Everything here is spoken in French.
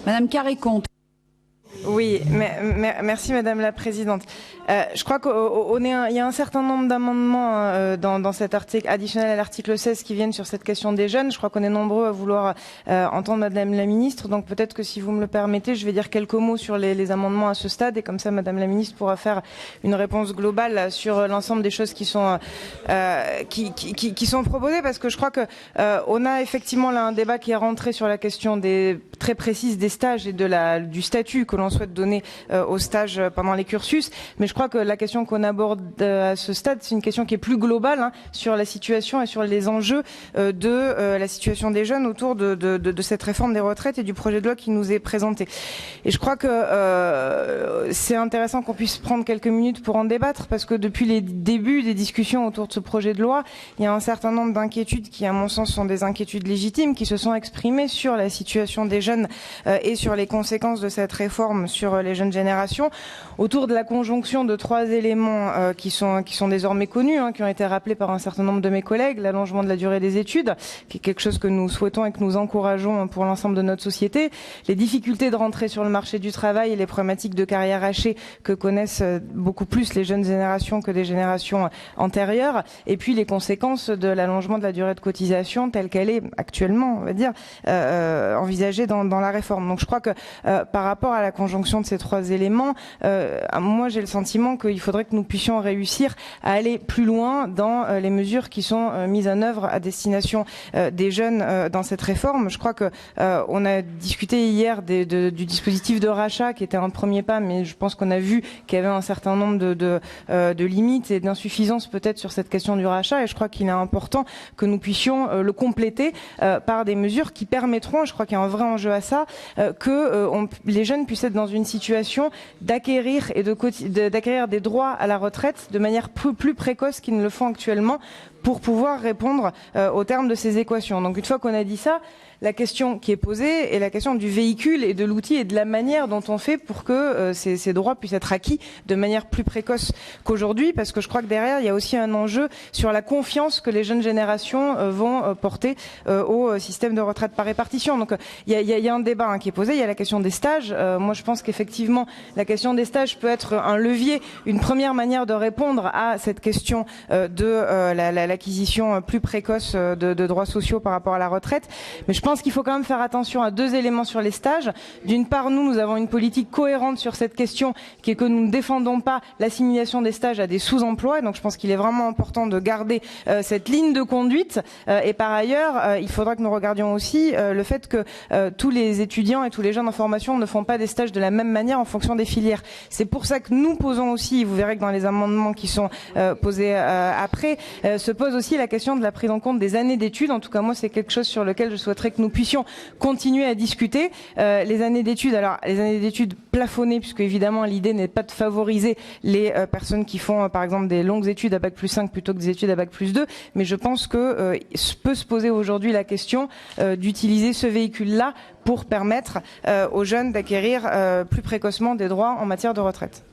Madame Carré-Conte. Oui, merci Madame la Présidente. Je crois qu'il y a un certain nombre d'amendements dans cet article additionnel à l'article 16 qui viennent sur cette question des jeunes. Je crois qu'on est nombreux à vouloir entendre Madame la Ministre. Donc peut-être que si vous me le permettez, je vais dire quelques mots sur les amendements à ce stade et comme ça Madame la Ministre pourra faire une réponse globale sur l'ensemble des choses qui sont qui sont proposées, parce que je crois que on a effectivement là un débat qui est rentré sur la question très précise des stages et du statut que l'on souhaite donner aux stages pendant les cursus. Mais je crois que la question qu'on aborde à ce stade, c'est une question qui est plus globale sur la situation et sur les enjeux de la situation des jeunes autour de cette réforme des retraites et du projet de loi qui nous est présenté. Et je crois que c'est intéressant qu'on puisse prendre quelques minutes pour en débattre, parce que depuis les débuts des discussions autour de ce projet de loi, il y a un certain nombre d'inquiétudes qui, à mon sens, sont des inquiétudes légitimes, qui se sont exprimées sur la situation des jeunes et sur les conséquences de cette réforme sur les jeunes générations, autour de la conjonction de trois éléments qui sont désormais connus, qui ont été rappelés par un certain nombre de mes collègues: l'allongement de la durée des études, qui est quelque chose que nous souhaitons et que nous encourageons pour l'ensemble de notre société, les difficultés de rentrer sur le marché du travail et les problématiques de carrière hachée que connaissent beaucoup plus les jeunes générations que des générations antérieures, et puis les conséquences de l'allongement de la durée de cotisation telle qu'elle est actuellement, on va dire, envisagée dans la réforme. Donc je crois que par rapport à la conjonction de ces trois éléments, moi j'ai le sentiment qu'il faudrait que nous puissions réussir à aller plus loin dans les mesures qui sont mises en œuvre à destination des jeunes dans cette réforme. Je crois que on a discuté hier du dispositif de rachat qui était un premier pas, mais je pense qu'on a vu qu'il y avait un certain nombre de limites et d'insuffisances peut-être sur cette question du rachat, et je crois qu'il est important que nous puissions le compléter par des mesures qui permettront, je crois qu'il y a un vrai enjeu à ça, que les jeunes puissent être dans une situation d'acquérir d'acquérir des droits à la retraite de manière plus précoce qu'ils ne le font actuellement, pour pouvoir répondre au terme de ces équations. Donc une fois qu'on a dit ça, la question qui est posée est la question du véhicule et de l'outil et de la manière dont on fait pour que ces droits puissent être acquis de manière plus précoce qu'aujourd'hui, parce que je crois que derrière, il y a aussi un enjeu sur la confiance que les jeunes générations vont porter au système de retraite par répartition. Donc il y a un débat qui est posé, il y a la question des stages. Moi je pense qu'effectivement la question des stages peut être un levier, une première manière de répondre à cette question de l'acquisition plus précoce de droits sociaux par rapport à la retraite. Mais je pense qu'il faut quand même faire attention à deux éléments sur les stages. D'une part, nous avons une politique cohérente sur cette question, qui est que nous ne défendons pas l'assimilation des stages à des sous-emplois. Donc je pense qu'il est vraiment important de garder cette ligne de conduite. Et par ailleurs, il faudra que nous regardions aussi le fait que tous les étudiants et tous les jeunes en formation ne font pas des stages de la même manière en fonction des filières. C'est pour ça que nous posons aussi, vous verrez que dans les amendements qui sont posés après, se pose aussi la question de la prise en compte des années d'études. En tout cas, moi, c'est quelque chose sur lequel je souhaiterais que nous puissions continuer à discuter. Les années d'études, alors les années d'études plafonnées, puisque évidemment l'idée n'est pas de favoriser les personnes qui font par exemple des longues études à bac+5 plutôt que des études à bac+2, mais je pense que peut se poser aujourd'hui la question d'utiliser ce véhicule-là pour permettre aux jeunes d'acquérir plus précocement des droits en matière de retraite.